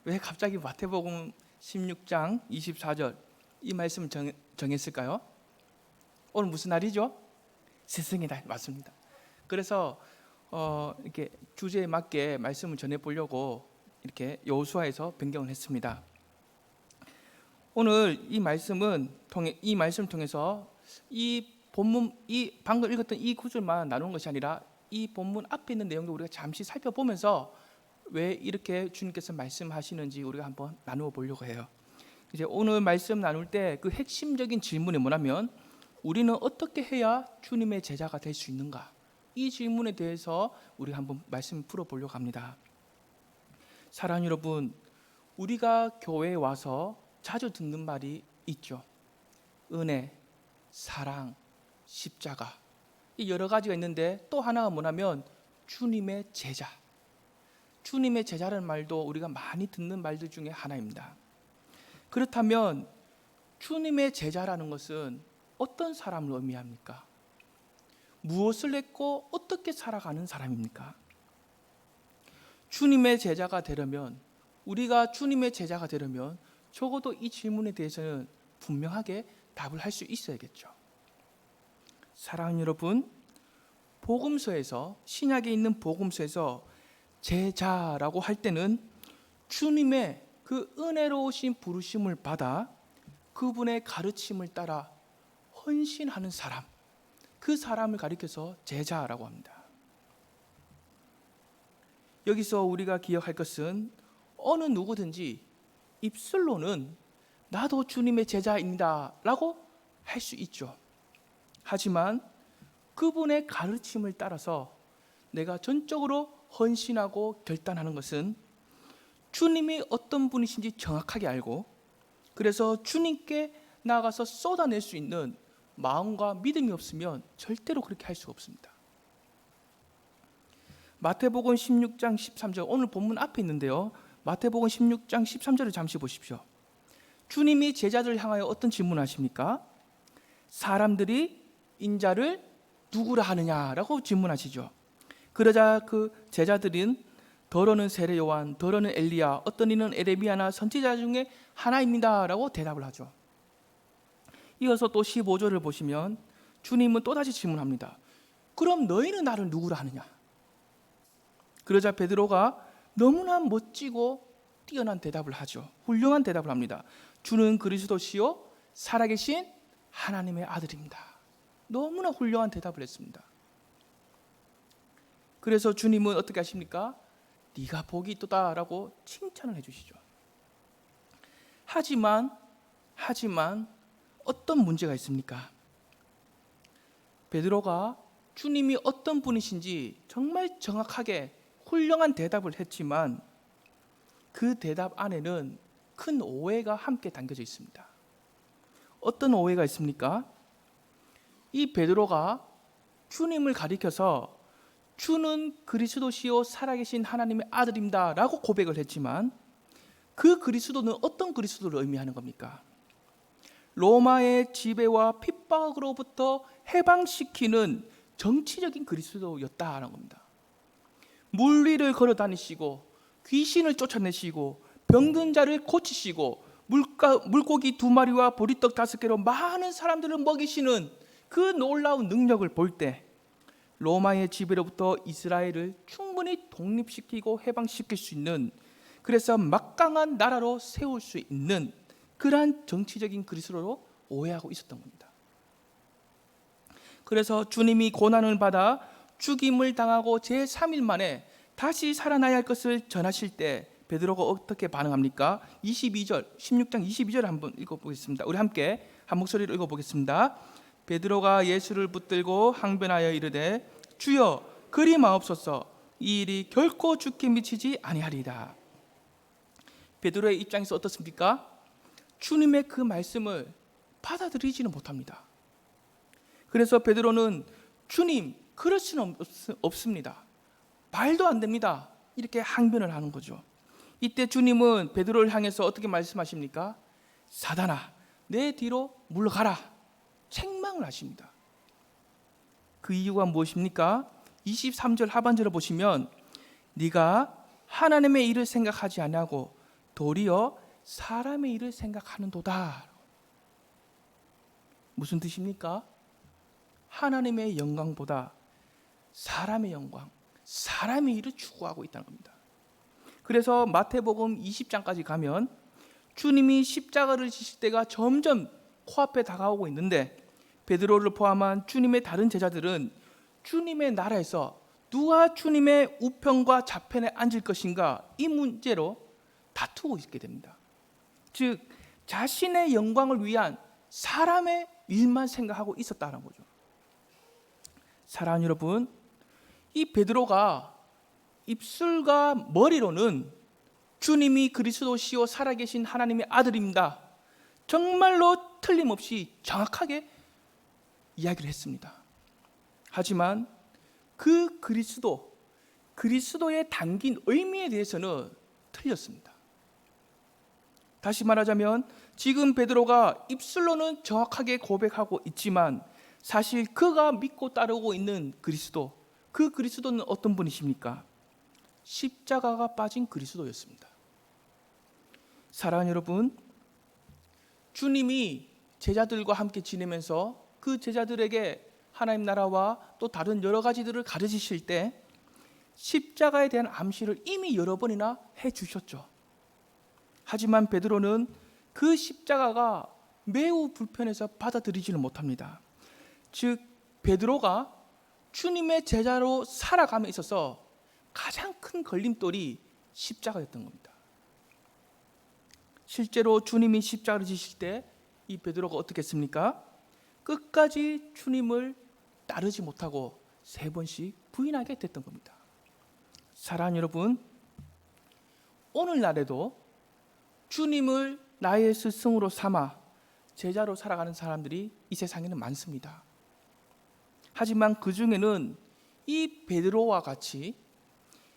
왜 갑자기 마태복음 16장 24절 이 말씀을 정했을까요? 오늘 무슨 날이죠? 스승의 날 맞습니다. 그래서 이렇게 주제에 맞게 말씀을 전해보려고 이렇게 여호수아에서 변경을 했습니다. 오늘 이 말씀을 통해서 이 본문, 방금 읽었던 이 구절만 나누는 것이 아니라 이 본문 앞에 있는 내용도 우리가 잠시 살펴보면서 왜 이렇게 주님께서 말씀하시는지 우리가 한번 나누어 보려고 해요. 이제 오늘 말씀 나눌 때 그 핵심적인 질문이 뭐냐면, 우리는 어떻게 해야 주님의 제자가 될 수 있는가? 이 질문에 대해서 우리가 한번 말씀 풀어보려고 합니다. 사랑하는 여러분, 우리가 교회에 와서 자주 듣는 말이 있죠. 은혜, 사랑, 십자가, 이 여러 가지가 있는데 또 하나가 뭐냐면 주님의 제자. 주님의 제자라는 말도 우리가 많이 듣는 말들 중에 하나입니다. 그렇다면 주님의 제자라는 것은 어떤 사람을 의미합니까? 무엇을 했고 어떻게 살아가는 사람입니까? 주님의 제자가 되려면, 우리가 주님의 제자가 되려면 적어도 이 질문에 대해서는 분명하게 답을 할 수 있어야겠죠. 사랑하는 여러분, 복음서에서, 신약에 있는 복음서에서 제자라고 할 때는 주님의 그 은혜로우신 부르심을 받아 그분의 가르침을 따라 헌신하는 사람, 그 사람을 가리켜서 제자라고 합니다. 여기서 우리가 기억할 것은 어느 누구든지 입술로는 나도 주님의 제자입니다 라고 할 수 있죠. 하지만 그분의 가르침을 따라서 내가 전적으로 헌신하고 결단하는 것은 주님이 어떤 분이신지 정확하게 알고, 그래서 주님께 나아가서 쏟아낼 수 있는 마음과 믿음이 없으면 절대로 그렇게 할 수가 없습니다. 마태복음 16장 13절, 오늘 본문 앞에 있는데요, 마태복음 16장 13절을 잠시 보십시오. 주님이 제자들을 향하여 어떤 질문을 하십니까? 사람들이 인자를 누구라 하느냐라고 질문하시죠. 그러자 그 제자들은 더러는 세례 요한, 더러는 엘리야, 어떤 이는 에레미야나 선지자 중에 하나입니다 라고 대답을 하죠. 이어서 또 15절을 보시면 주님은 또다시 질문합니다. 그럼 너희는 나를 누구라 하느냐? 그러자 베드로가 너무나 멋지고 뛰어난 대답을 하죠. 훌륭한 대답을 합니다. 주는 그리스도시요 살아계신 하나님의 아들입니다. 너무나 훌륭한 대답을 했습니다. 그래서 주님은 어떻게 하십니까? 네가 복이 있도다 라고 칭찬을 해주시죠. 하지만 어떤 문제가 있습니까? 베드로가 주님이 어떤 분이신지 정말 정확하게 훌륭한 대답을 했지만 그 대답 안에는 큰 오해가 함께 담겨져 있습니다. 어떤 오해가 있습니까? 이 베드로가 주님을 가리켜서 주는 그리스도시요 살아계신 하나님의 아들입니다 라고 고백을 했지만, 그 그리스도는 어떤 그리스도를 의미하는 겁니까? 로마의 지배와 핍박으로부터 해방시키는 정치적인 그리스도였다는 겁니다. 물리를 걸어 다니시고 귀신을 쫓아내시고 병든 자를 고치시고 물고기 2마리와 보리떡 5개로 많은 사람들을 먹이시는 그 놀라운 능력을 볼 때 로마의 지배로부터 이스라엘을 충분히 독립시키고 해방시킬 수 있는, 그래서 막강한 나라로 세울 수 있는 그러한 정치적인 그리스도로 오해하고 있었던 겁니다. 그래서 주님이 고난을 받아 죽임을 당하고 제3일 만에 다시 살아나야 할 것을 전하실 때 베드로가 어떻게 반응합니까? 22절, 16장 22절을 한번 읽어보겠습니다. 우리 함께 한 목소리로 읽어보겠습니다. 베드로가 예수를 붙들고 항변하여 이르되 주여 그리 마옵소서, 이 일이 결코 죽게 미치지 아니하리이다. 베드로의 입장에서 어떻습니까? 주님의 그 말씀을 받아들이지는 못합니다. 그래서 베드로는 주님 그럴 수는 없습니다, 말도 안 됩니다, 이렇게 항변을 하는 거죠. 이때 주님은 베드로를 향해서 어떻게 말씀하십니까? 사단아 내 뒤로 물러가라, 책망을 하십니다. 그 이유가 무엇입니까? 23절 하반절을 보시면 네가 하나님의 일을 생각하지 아니하고 도리어 사람의 일을 생각하는도다. 무슨 뜻입니까? 하나님의 영광보다 사람의 영광, 사람의 일을 추구하고 있다는 겁니다. 그래서 마태복음 20장까지 가면 주님이 십자가를 지실 때가 점점 코앞에 다가오고 있는데 베드로를 포함한 주님의 다른 제자들은 주님의 나라에서 누가 주님의 우편과 좌편에 앉을 것인가, 이 문제로 다투고 있게 됩니다. 즉 자신의 영광을 위한 사람의 일만 생각하고 있었다는 거죠. 사랑하는 여러분, 이 베드로가 입술과 머리로는 주님이 그리스도시요 살아계신 하나님의 아들입니다, 정말로 틀림없이 정확하게 이야기를 했습니다. 하지만 그 그리스도의 담긴 의미에 대해서는 틀렸습니다. 다시 말하자면 지금 베드로가 입술로는 정확하게 고백하고 있지만 사실 그가 믿고 따르고 있는 그리스도, 그 그리스도는 어떤 분이십니까? 십자가가 빠진 그리스도였습니다. 사랑하는 여러분, 주님이 제자들과 함께 지내면서 그 제자들에게 하나님 나라와 또 다른 여러 가지들을 가르치실 때 십자가에 대한 암시를 이미 여러 번이나 해주셨죠. 하지만 베드로는 그 십자가가 매우 불편해서 받아들이지는 못합니다. 즉 베드로가 주님의 제자로 살아감에 있어서 가장 큰 걸림돌이 십자가였던 겁니다. 실제로 주님이 십자가를 지실 때 이 베드로가 어떻게 했습니까? 끝까지 주님을 따르지 못하고 3번씩 부인하게 됐던 겁니다. 사랑하는 여러분, 오늘날에도 주님을 나의 스승으로 삼아 제자로 살아가는 사람들이 이 세상에는 많습니다. 하지만 그 중에는 이 베드로와 같이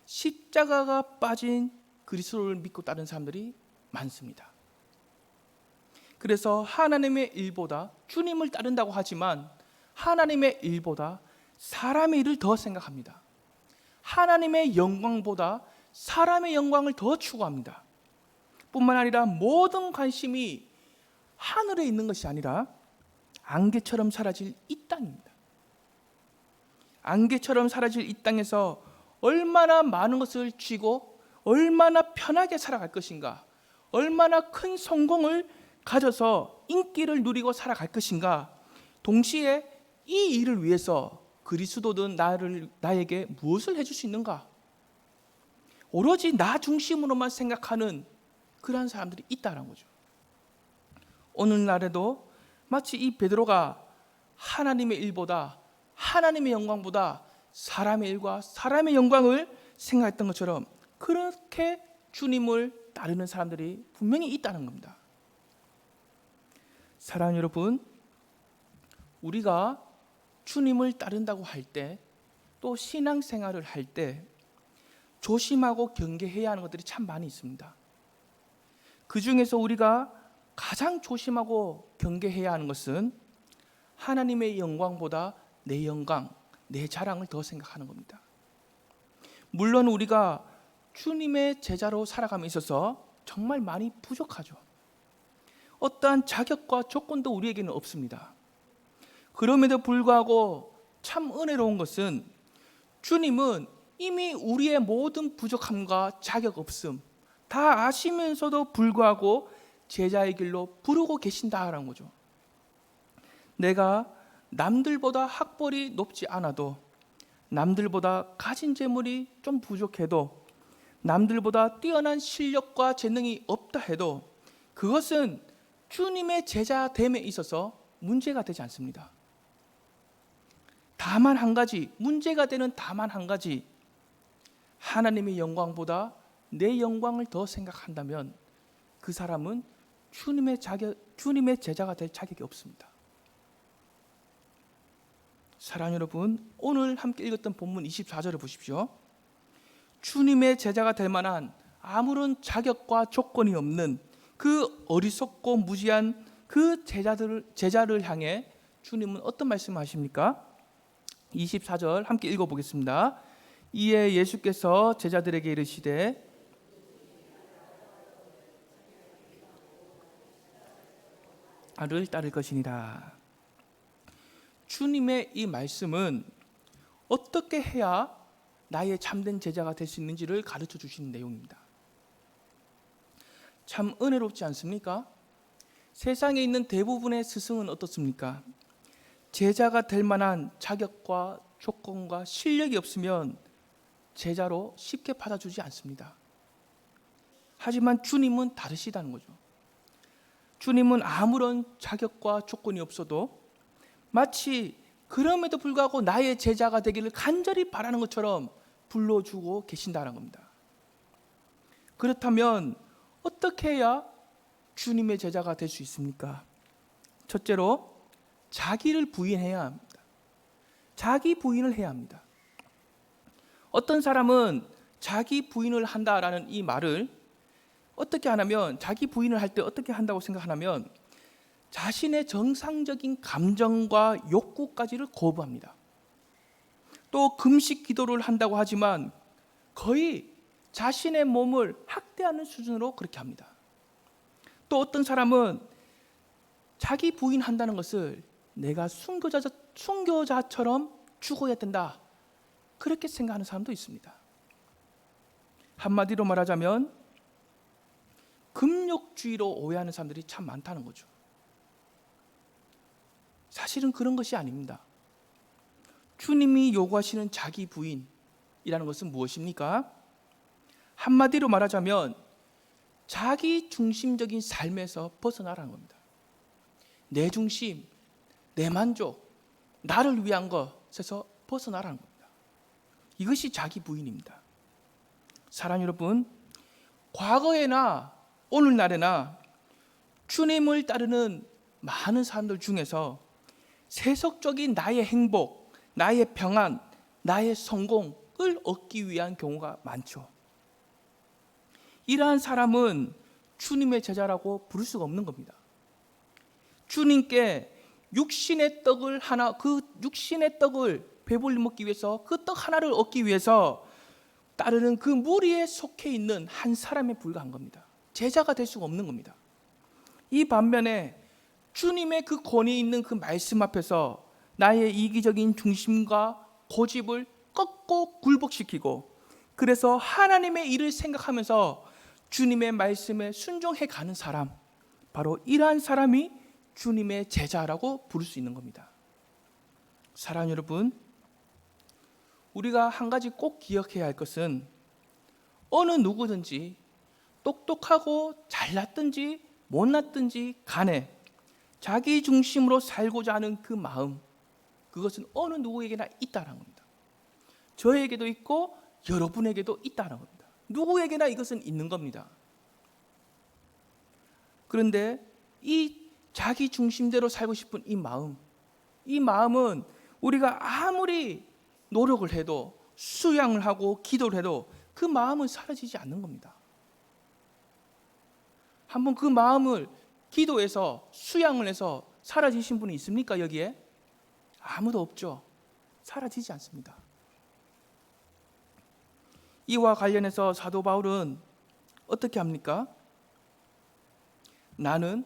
십자가가 빠진 그리스도를 믿고 따르는 사람들이 많습니다. 그래서 하나님의 일보다, 주님을 따른다고 하지만 하나님의 일보다 사람의 일을 더 생각합니다. 하나님의 영광보다 사람의 영광을 더 추구합니다. 뿐만 아니라 모든 관심이 하늘에 있는 것이 아니라 안개처럼 사라질 이 땅입니다. 안개처럼 사라질 이 땅에서 얼마나 많은 것을 쥐고 얼마나 편하게 살아갈 것인가, 얼마나 큰 성공을 가져서 인기를 누리고 살아갈 것인가, 동시에 이 일을 위해서 그리스도든 나에게 무엇을 해줄 수 있는가, 오로지 나 중심으로만 생각하는 그러한 사람들이 있다는 거죠. 오늘날에도 마치 이 베드로가 하나님의 일보다, 하나님의 영광보다 사람의 일과 사람의 영광을 생각했던 것처럼 그렇게 주님을 따르는 사람들이 분명히 있다는 겁니다. 사랑하는 여러분, 우리가 주님을 따른다고 할 때, 또 신앙생활을 할 때 조심하고 경계해야 하는 것들이 참 많이 있습니다. 그 중에서 우리가 가장 조심하고 경계해야 하는 것은 하나님의 영광보다 내 영광, 내 자랑을 더 생각하는 겁니다. 물론 우리가 주님의 제자로 살아감에 있어서 정말 많이 부족하죠. 어떠한 자격과 조건도 우리에게는 없습니다. 그럼에도 불구하고 참 은혜로운 것은 주님은 이미 우리의 모든 부족함과 자격 없음 다 아시면서도 불구하고 제자의 길로 부르고 계신다라는 거죠. 내가 남들보다 학벌이 높지 않아도, 남들보다 가진 재물이 좀 부족해도, 남들보다 뛰어난 실력과 재능이 없다 해도 그것은 주님의 제자됨에 있어서 문제가 되지 않습니다. 다만 한 가지, 문제가 되는 다만 한 가지, 하나님의 영광보다 내 영광을 더 생각한다면 그 사람은 주님의 제자가 될 자격이 없습니다. 사랑하는 여러분, 오늘 함께 읽었던 본문 24절을 보십시오. 주님의 제자가 될 만한 아무런 자격과 조건이 없는 그 어리석고 무지한 그 제자를 향해 주님은 어떤 말씀을 하십니까? 24절 함께 읽어보겠습니다. 이에 예수께서 제자들에게 이르시되 나를 따를 것이니라. 주님의 이 말씀은 어떻게 해야 나의 참된 제자가 될 수 있는지를 가르쳐 주시는 내용입니다. 참 은혜롭지 않습니까? 세상에 있는 대부분의 스승은 어떻습니까? 제자가 될 만한 자격과 조건과 실력이 없으면 제자로 쉽게 받아주지 않습니다. 하지만 주님은 다르시다는 거죠. 주님은 아무런 자격과 조건이 없어도 마치 그럼에도 불구하고 나의 제자가 되기를 간절히 바라는 것처럼 불러주고 계신다는 겁니다. 그렇다면 어떻게 해야 주님의 제자가 될 수 있습니까? 첫째로 자기를 부인해야 합니다. 자기 부인을 해야 합니다. 어떤 사람은 자기 부인을 한다라는 이 말을 어떻게 하냐면, 자기 부인을 할 때 어떻게 한다고 생각하냐면 자신의 정상적인 감정과 욕구까지를 거부합니다. 또 금식 기도를 한다고 하지만 거의 자신의 몸을 학대하는 수준으로 그렇게 합니다. 또 어떤 사람은 자기 부인한다는 것을 내가 순교자처럼 죽어야 된다, 그렇게 생각하는 사람도 있습니다. 한마디로 말하자면 금욕주의로 오해하는 사람들이 참 많다는 거죠. 사실은 그런 것이 아닙니다. 주님이 요구하시는 자기 부인이라는 것은 무엇입니까? 한마디로 말하자면 자기 중심적인 삶에서 벗어나라는 겁니다. 내 중심, 내 만족, 나를 위한 것에서 벗어나라는 겁니다. 이것이 자기 부인입니다. 사랑하는 여러분, 과거에나 오늘날에나 주님을 따르는 많은 사람들 중에서 세속적인 나의 행복, 나의 평안, 나의 성공을 얻기 위한 경우가 많죠. 이러한 사람은 주님의 제자라고 부를 수가 없는 겁니다. 주님께 육신의 떡을 배불리 먹기 위해서, 그 떡 하나를 얻기 위해서 따르는 그 무리에 속해 있는 한 사람에 불과한 겁니다. 제자가 될 수가 없는 겁니다. 이 반면에 주님의 그 권위 있는 그 말씀 앞에서 나의 이기적인 중심과 고집을 꺾고 굴복시키고, 그래서 하나님의 일을 생각하면서 주님의 말씀에 순종해 가는 사람, 바로 이러한 사람이 주님의 제자라고 부를 수 있는 겁니다. 사랑하는 여러분, 우리가 한 가지 꼭 기억해야 할 것은 어느 누구든지 똑똑하고 잘났든지 못났든지 간에 자기 중심으로 살고자 하는 그 마음, 그것은 어느 누구에게나 있다는 겁니다. 저에게도 있고 여러분에게도 있다는 겁니다. 누구에게나 이것은 있는 겁니다. 그런데 이 자기 중심대로 살고 싶은 이 마음은 우리가 아무리 노력을 해도, 수양을 하고 기도를 해도 그 마음은 사라지지 않는 겁니다. 한번 그 마음을 기도해서 수양을 해서 사라지신 분이 있습니까? 여기에? 아무도 없죠. 사라지지 않습니다. 이와 관련해서 사도 바울은 어떻게 합니까? 나는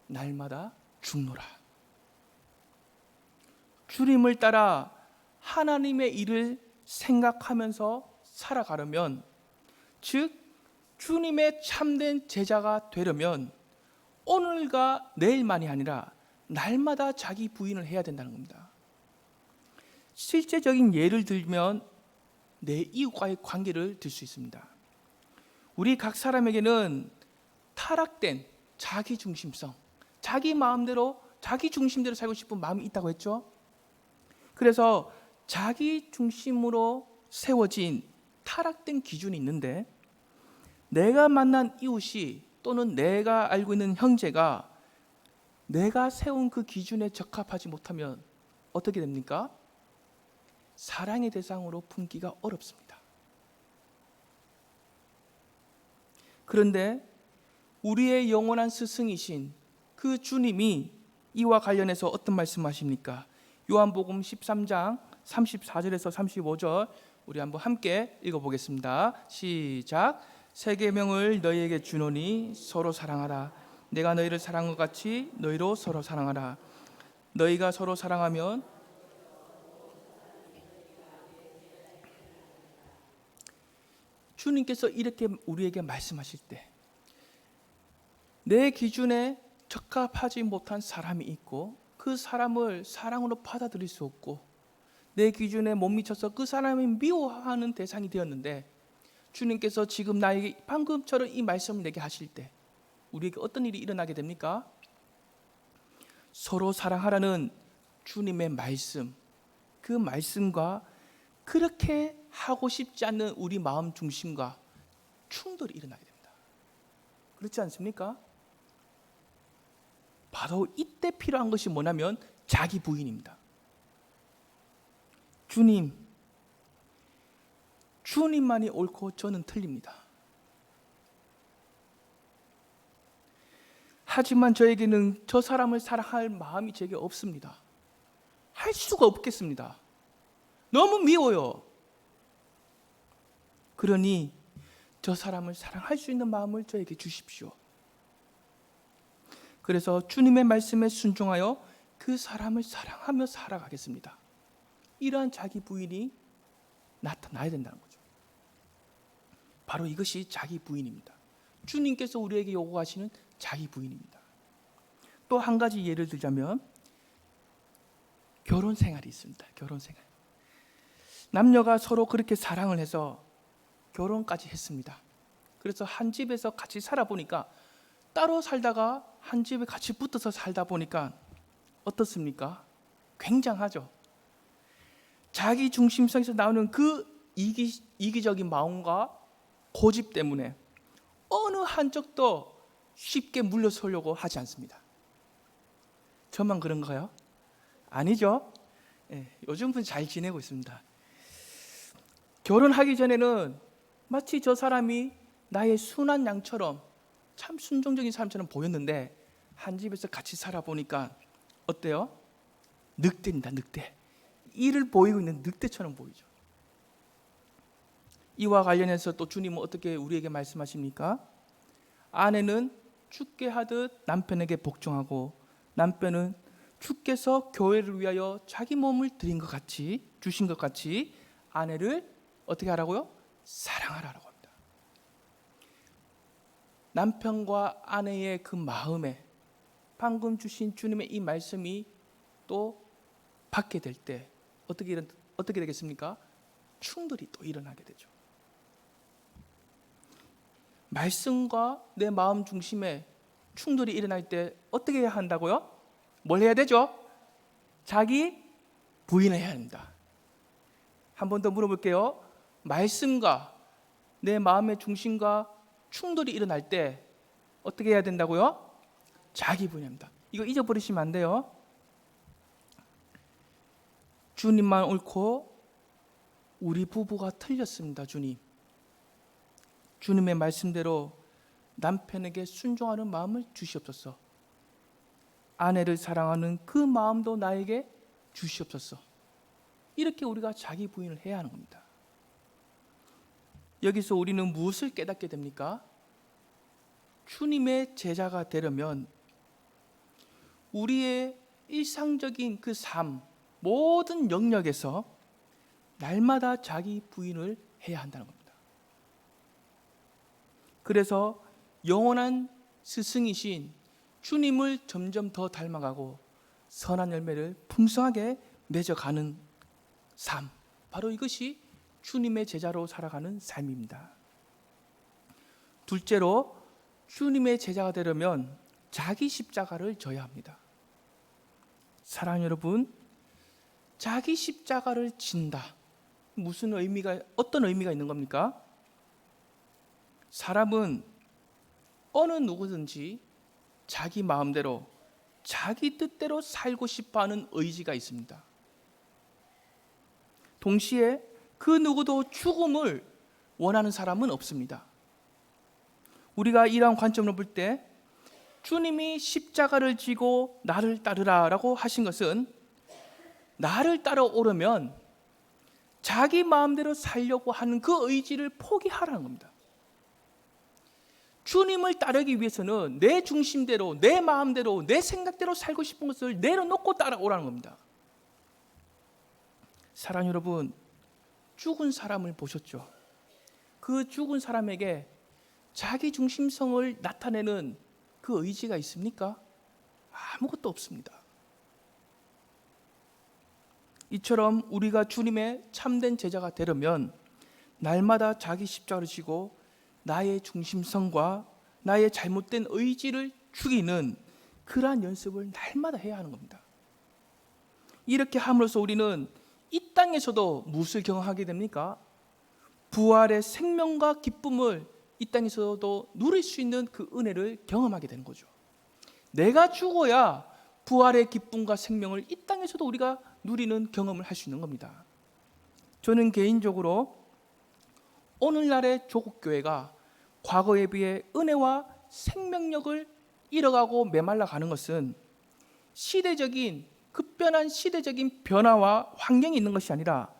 날마다 죽노라. 주님을 따라 하나님의 일을 생각하면서 살아가려면, 즉 주님의 참된 제자가 되려면 오늘과 내일만이 아니라 날마다 자기 부인을 해야 된다는 겁니다. 실제적인 예를 들면 내 이웃과의 관계를 들 수 있습니다. 우리 각 사람에게는 타락된 자기 중심성, 자기 마음대로, 자기 중심대로 살고 싶은 마음이 있다고 했죠. 그래서 자기 중심으로 세워진 타락된 기준이 있는데, 내가 만난 이웃이 또는 내가 알고 있는 형제가 내가 세운 그 기준에 적합하지 못하면 어떻게 됩니까? 사랑의 대상으로 품기가 어렵습니다. 그런데 우리의 영원한 스승이신 그 주님이 이와 관련해서 어떤 말씀하십니까? 요한복음 13장 34절에서 35절 우리 한번 함께 읽어보겠습니다. 시작. 새 계명을 너희에게 주노니 서로 사랑하라. 내가 너희를 사랑한 것 같이 너희로 서로 사랑하라. 너희가 서로 사랑하면 주님께서 이렇게 우리에게 말씀하실 때 내 기준에 적합하지 못한 사람이 있고 그 사람을 사랑으로 받아들일 수 없고 내 기준에 못 미쳐서 그 사람이 미워하는 대상이 되었는데 주님께서 지금 나에게 방금처럼 이 말씀을 내게 하실 때 우리에게 어떤 일이 일어나게 됩니까? 서로 사랑하라는 주님의 말씀, 그 말씀과 그렇게 하고 싶지 않는 우리 마음 중심과 충돌이 일어나게 됩니다. 그렇지 않습니까? 바로 이때 필요한 것이 뭐냐면 자기 부인입니다. 주님만이 옳고 저는 틀립니다. 하지만 저에게는 저 사람을 사랑할 마음이 제게 없습니다. 할 수가 없겠습니다. 너무 미워요. 그러니 저 사람을 사랑할 수 있는 마음을 저에게 주십시오. 그래서 주님의 말씀에 순종하여 그 사람을 사랑하며 살아가겠습니다. 이러한 자기 부인이 나타나야 된다는 거죠. 바로 이것이 자기 부인입니다. 주님께서 우리에게 요구하시는 자기 부인입니다. 또 한 가지 예를 들자면 결혼 생활이 있습니다. 결혼 생활. 남녀가 서로 그렇게 사랑을 해서 결혼까지 했습니다. 그래서 한 집에서 같이 살아보니까 따로 살다가 한 집에 같이 붙어서 살다 보니까 어떻습니까? 굉장하죠. 자기 중심성에서 나오는 그 이기적인 마음과 고집 때문에 어느 한쪽도 쉽게 물러서려고 하지 않습니다. 저만 그런가요? 아니죠. 요즘 분 잘 지내고 있습니다. 결혼하기 전에는 마치 저 사람이 나의 순한 양처럼 참 순종적인 사람처럼 보였는데 한 집에서 같이 살아보니까 어때요? 늑대입니다. 늑대. 이를 보이고 있는 늑대처럼 보이죠. 이와 관련해서 또 주님은 어떻게 우리에게 말씀하십니까? 아내는 주께 하듯 남편에게 복종하고 남편은 주께서 교회를 위하여 자기 몸을 드린 것 같이 주신 것 같이 아내를 어떻게 하라고요? 사랑하라고 합니다. 남편과 아내의 그 마음에 방금 주신 주님의 이 말씀이 또 받게 될 때 어떻게 되겠습니까? 충돌이 또 일어나게 되죠. 말씀과 내 마음 중심에 충돌이 일어날 때 어떻게 해야 한다고요? 뭘 해야 되죠? 자기 부인을 해야 합니다. 한 번 더 물어볼게요. 말씀과 내 마음의 중심과 충돌이 일어날 때 어떻게 해야 된다고요? 자기 부인합니다. 이거 잊어버리시면 안 돼요. 주님만 옳고 우리 부부가 틀렸습니다. 주님의 말씀대로 남편에게 순종하는 마음을 주시옵소서. 아내를 사랑하는 그 마음도 나에게 주시옵소서. 이렇게 우리가 자기 부인을 해야 하는 겁니다. 여기서 우리는 무엇을 깨닫게 됩니까? 주님의 제자가 되려면 우리의 일상적인 그 삶, 모든 영역에서 날마다 자기 부인을 해야 한다는 겁니다. 그래서 영원한 스승이신 주님을 점점 더 닮아가고 선한 열매를 풍성하게 맺어가는 삶, 바로 이것이 주님의 제자로 살아가는 삶입니다. 둘째로 주님의 제자가 되려면 자기 십자가를 져야 합니다. 사랑하는 여러분, 자기 십자가를 진다. 어떤 의미가 있는 겁니까? 사람은 어느 누구든지 자기 마음대로 자기 뜻대로 살고 싶어하는 의지가 있습니다. 동시에 그 누구도 죽음을 원하는 사람은 없습니다. 우리가 이러한 관점으로 볼 때 주님이 십자가를 지고 나를 따르라 라고 하신 것은 나를 따라오려면 자기 마음대로 살려고 하는 그 의지를 포기하라는 겁니다. 주님을 따르기 위해서는 내 중심대로, 내 마음대로, 내 생각대로 살고 싶은 것을 내려놓고 따라오라는 겁니다. 사랑하는 여러분, 죽은 사람을 보셨죠? 그 죽은 사람에게 자기 중심성을 나타내는 그 의지가 있습니까? 아무것도 없습니다. 이처럼 우리가 주님의 참된 제자가 되려면 날마다 자기 십자가를 지고 나의 중심성과 나의 잘못된 의지를 죽이는 그러한 연습을 날마다 해야 하는 겁니다. 이렇게 함으로써 우리는 이 땅에서도 무엇을 경험하게 됩니까? 부활의 생명과 기쁨을 이 땅에서도 누릴 수 있는 그 은혜를 경험하게 되는 거죠. 내가 죽어야 부활의 기쁨과 생명을 이 땅에서도 우리가 누리는 경험을 할 수 있는 겁니다. 저는 개인적으로 오늘날의 조국교회가 과거에 비해 은혜와 생명력을 잃어가고 메말라 가는 것은 시대적인 급변한 시대적인 변화와 환경이 있는 것이 아니라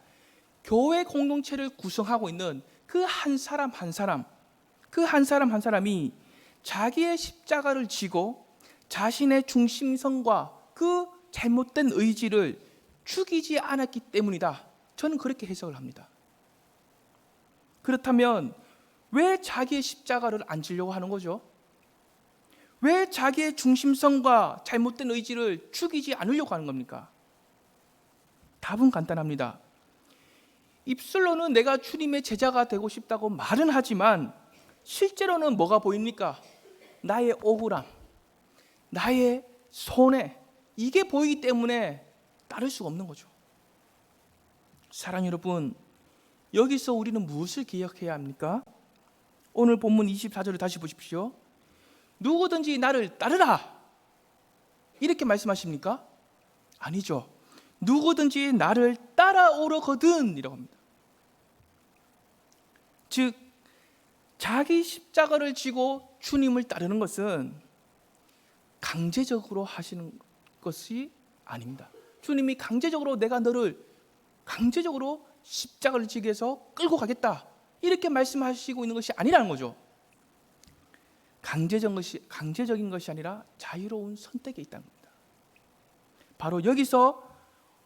교회 공동체를 구성하고 있는 그 한 사람 한 사람, 그 한 사람 한 사람이 자기의 십자가를 지고 자신의 중심성과 그 잘못된 의지를 죽이지 않았기 때문이다. 저는 그렇게 해석을 합니다. 그렇다면 왜 자기의 십자가를 안 지려고 하는 거죠? 왜 자기의 중심성과 잘못된 의지를 죽이지 않으려고 하는 겁니까? 답은 간단합니다. 입술로는 내가 주님의 제자가 되고 싶다고 말은 하지만 실제로는 뭐가 보입니까? 나의 억울함, 나의 손해, 이게 보이기 때문에 따를 수가 없는 거죠. 사랑하는 여러분, 여기서 우리는 무엇을 기억해야 합니까? 오늘 본문 24절을 다시 보십시오. 누구든지 나를 따르라, 이렇게 말씀하십니까? 아니죠. 누구든지 나를 따라오려거든 이라고 합니다. 즉 자기 십자가를 지고 주님을 따르는 것은 강제적으로 하시는 것이 아닙니다. 주님이 강제적으로 내가 너를 강제적으로 십자가를 지게 해서 끌고 가겠다, 이렇게 말씀하시고 있는 것이 아니라는 거죠. 강제적인 것이 아니라 자유로운 선택에 있다는 겁니다. 바로 여기서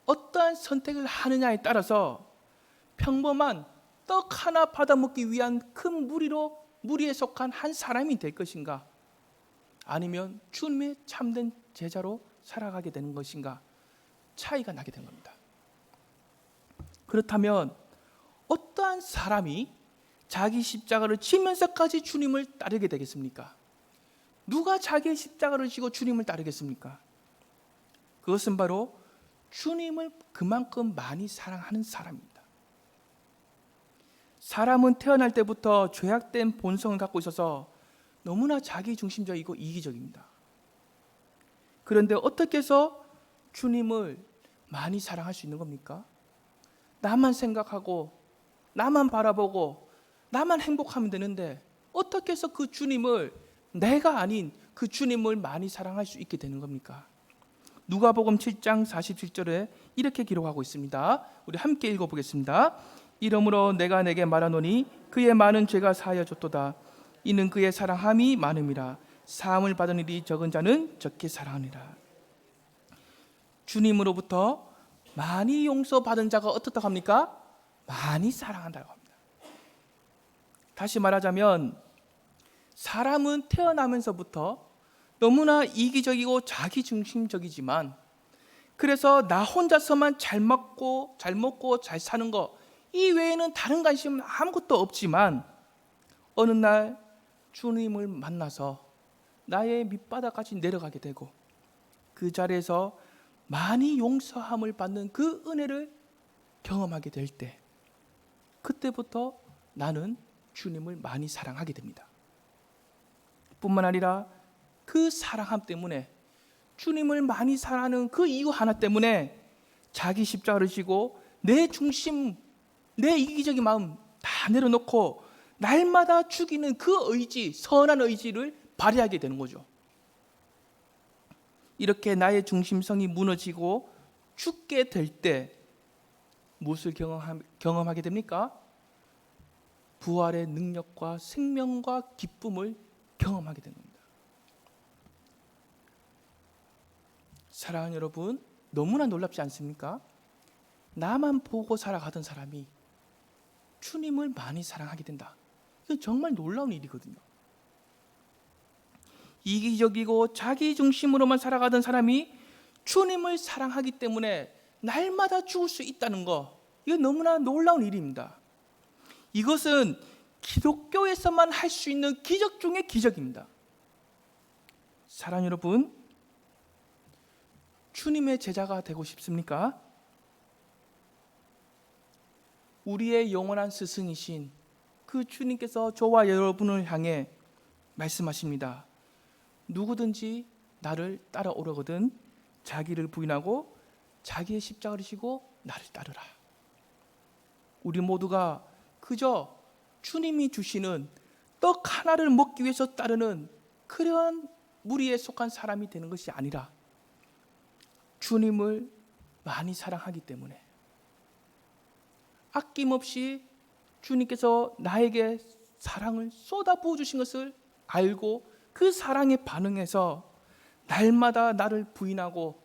어떠한 선택을 하느냐에 따라서 평범한 떡 하나 받아먹기 위한 큰 무리에 속한 한 사람이 될 것인가, 아니면 주님의 참된 제자로 살아가게 되는 것인가, 차이가 나게 된 겁니다. 그렇다면 어떠한 사람이 자기 십자가를 지면서까지 주님을 따르게 되겠습니까? 누가 자기의 십자가를 지고 주님을 따르겠습니까? 그것은 바로 주님을 그만큼 많이 사랑하는 사람입니다. 사람은 태어날 때부터 죄악된 본성을 갖고 있어서 너무나 자기중심적이고 이기적입니다. 그런데 어떻게 해서 주님을 많이 사랑할 수 있는 겁니까? 나만 생각하고 나만 바라보고 나만 행복하면 되는데 어떻게 해서 그 주님을, 내가 아닌 그 주님을 많이 사랑할 수 있게 되는 겁니까? 누가복음 7장 47절에 이렇게 기록하고 있습니다. 우리 함께 읽어보겠습니다. 이러므로 내가 내게 말하노니 그의 많은 죄가 사하여졌도다. 이는 그의 사랑함이 많음이라. 사함을 받은 일이 적은 자는 적게 사랑하니라. 주님으로부터 많이 용서받은 자가 어떻다고 합니까? 많이 사랑한다고 합니다. 다시 말하자면 사람은 태어나면서부터 너무나 이기적이고 자기중심적이지만, 그래서 나 혼자서만 잘 먹고 잘 사는 거, 이 외에는 다른 관심은 아무것도 없지만 어느 날 주님을 만나서 나의 밑바닥까지 내려가게 되고 그 자리에서 많이 용서함을 받는 그 은혜를 경험하게 될 때, 그때부터 나는 주님을 많이 사랑하게 됩니다. 뿐만 아니라 그 사랑함 때문에, 주님을 많이 사랑하는 그 이유 하나 때문에 자기 십자가를 지고 내 중심, 내 이기적인 마음 다 내려놓고 날마다 죽이는 그 의지, 선한 의지를 발휘하게 되는 거죠. 이렇게 나의 중심성이 무너지고 죽게 될 때 무엇을 경험하게 됩니까? 부활의 능력과 생명과 기쁨을 경험하게 되는 겁니다. 사랑하는 여러분, 너무나 놀랍지 않습니까? 나만 보고 살아가던 사람이 주님을 많이 사랑하게 된다. 이건 정말 놀라운 일이거든요. 이기적이고 자기 중심으로만 살아가던 사람이 주님을 사랑하기 때문에 날마다 죽을 수 있다는 거, 이건 너무나 놀라운 일입니다. 이것은 기독교에서만 할 수 있는 기적 중의 기적입니다. 사랑하는 여러분, 주님의 제자가 되고 싶습니까? 우리의 영원한 스승이신 그 주님께서 저와 여러분을 향해 말씀하십니다. 누구든지 나를 따라오려거든 자기를 부인하고 자기의 십자가를 지고 나를 따르라. 우리 모두가 그저 주님이 주시는 떡 하나를 먹기 위해서 따르는 그러한 무리에 속한 사람이 되는 것이 아니라 주님을 많이 사랑하기 때문에 아낌없이 주님께서 나에게 사랑을 쏟아부어 주신 것을 알고 그 사랑에 반응해서 날마다 나를 부인하고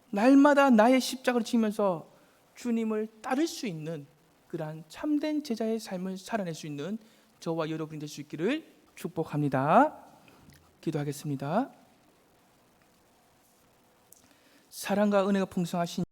날마다 나의 십자가를 지면서 주님을 따를 수 있는 그러한 참된 제자의 삶을 살아낼 수 있는 저와 여러분이 될 수 있기를 축복합니다. 기도하겠습니다. 사랑과 은혜가 풍성하신